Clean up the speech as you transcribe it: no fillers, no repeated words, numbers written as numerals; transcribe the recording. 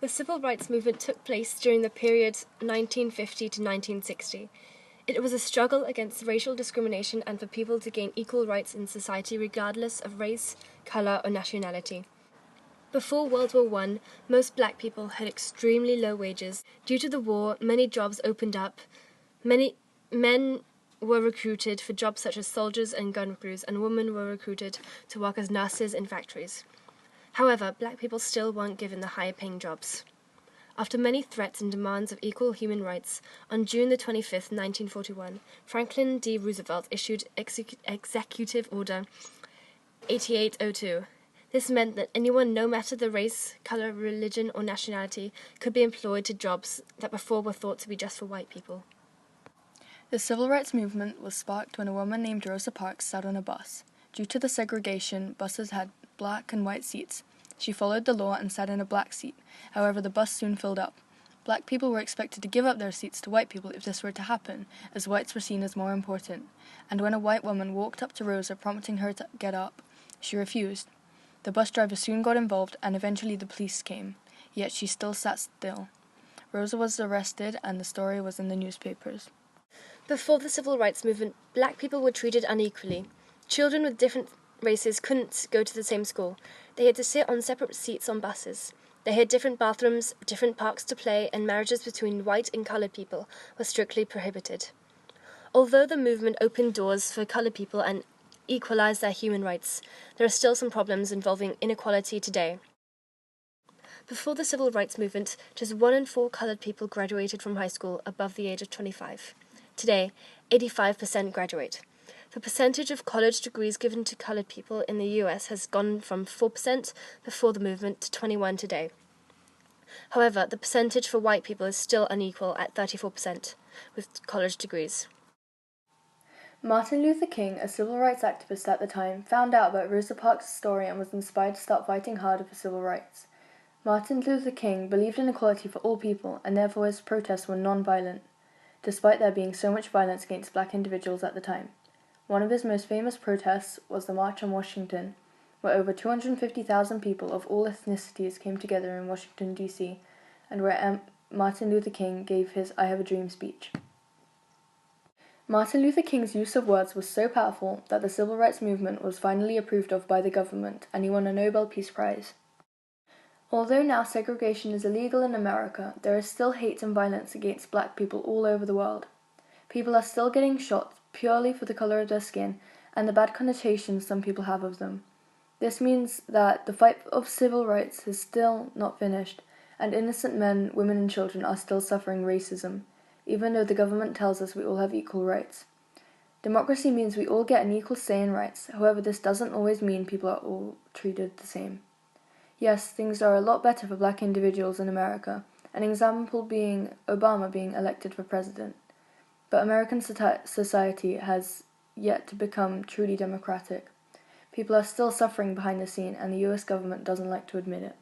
The civil rights movement took place during the period 1950 to 1960. It was a struggle against racial discrimination and for people to gain equal rights in society regardless of race, color, or nationality. Before World War I, most black people had extremely low wages. Due to the war, many jobs opened up. Many men were recruited for jobs such as soldiers and gun crews, and women were recruited to work as nurses in factories. However, black people still weren't given the higher-paying jobs. After many threats and demands of equal human rights, on June the 25th, 1941, Franklin D. Roosevelt issued Executive Order 8802. This meant that anyone, no matter the race, color, religion, or nationality, could be employed to jobs that before were thought to be just for white people. The civil rights movement was sparked when a woman named Rosa Parks sat on a bus. Due to the segregation, buses had black and white seats. She followed the law and sat in a black seat. However, the bus soon filled up. Black people were expected to give up their seats to white people if this were to happen, as whites were seen as more important. And when a white woman walked up to Rosa, prompting her to get up, she refused. The bus driver soon got involved, and eventually the police came. Yet she still sat still. Rosa was arrested, and the story was in the newspapers. Before the civil rights movement, black people were treated unequally. Children with different races couldn't go to the same school. They had to sit on separate seats on buses. They had different bathrooms, different parks to play, and marriages between white and colored people were strictly prohibited. Although the movement opened doors for colored people and equalized their human rights, there are still some problems involving inequality today. Before the civil rights movement, just 1 in 4 colored people graduated from high school above the age of 25. Today, 85% graduate. The percentage of college degrees given to colored people in the U.S. has gone from 4% before the movement to 21% today. However, the percentage for white people is still unequal at 34% with college degrees. Martin Luther King, a civil rights activist at the time, found out about Rosa Parks' story and was inspired to start fighting harder for civil rights. Martin Luther King believed in equality for all people, and therefore his protests were non-violent, despite there being so much violence against black individuals at the time. One of his most famous protests was the March on Washington, where over 250,000 people of all ethnicities came together in Washington, D.C., and where Martin Luther King gave his I Have a Dream speech. Martin Luther King's use of words was so powerful that the civil rights movement was finally approved of by the government, and he won a Nobel Peace Prize. Although now segregation is illegal in America, there is still hate and violence against black people all over the world. People are still getting shot purely for the color of their skin and the bad connotations some people have of them. This means that the fight of civil rights is still not finished, and innocent men, women, and children are still suffering racism, even though the government tells us we all have equal rights. Democracy means we all get an equal say in rights, however this doesn't always mean people are all treated the same. Yes, things are a lot better for black individuals in America, an example being Obama being elected for president. But American society has yet to become truly democratic. People are still suffering behind the scene, and the US government doesn't like to admit it.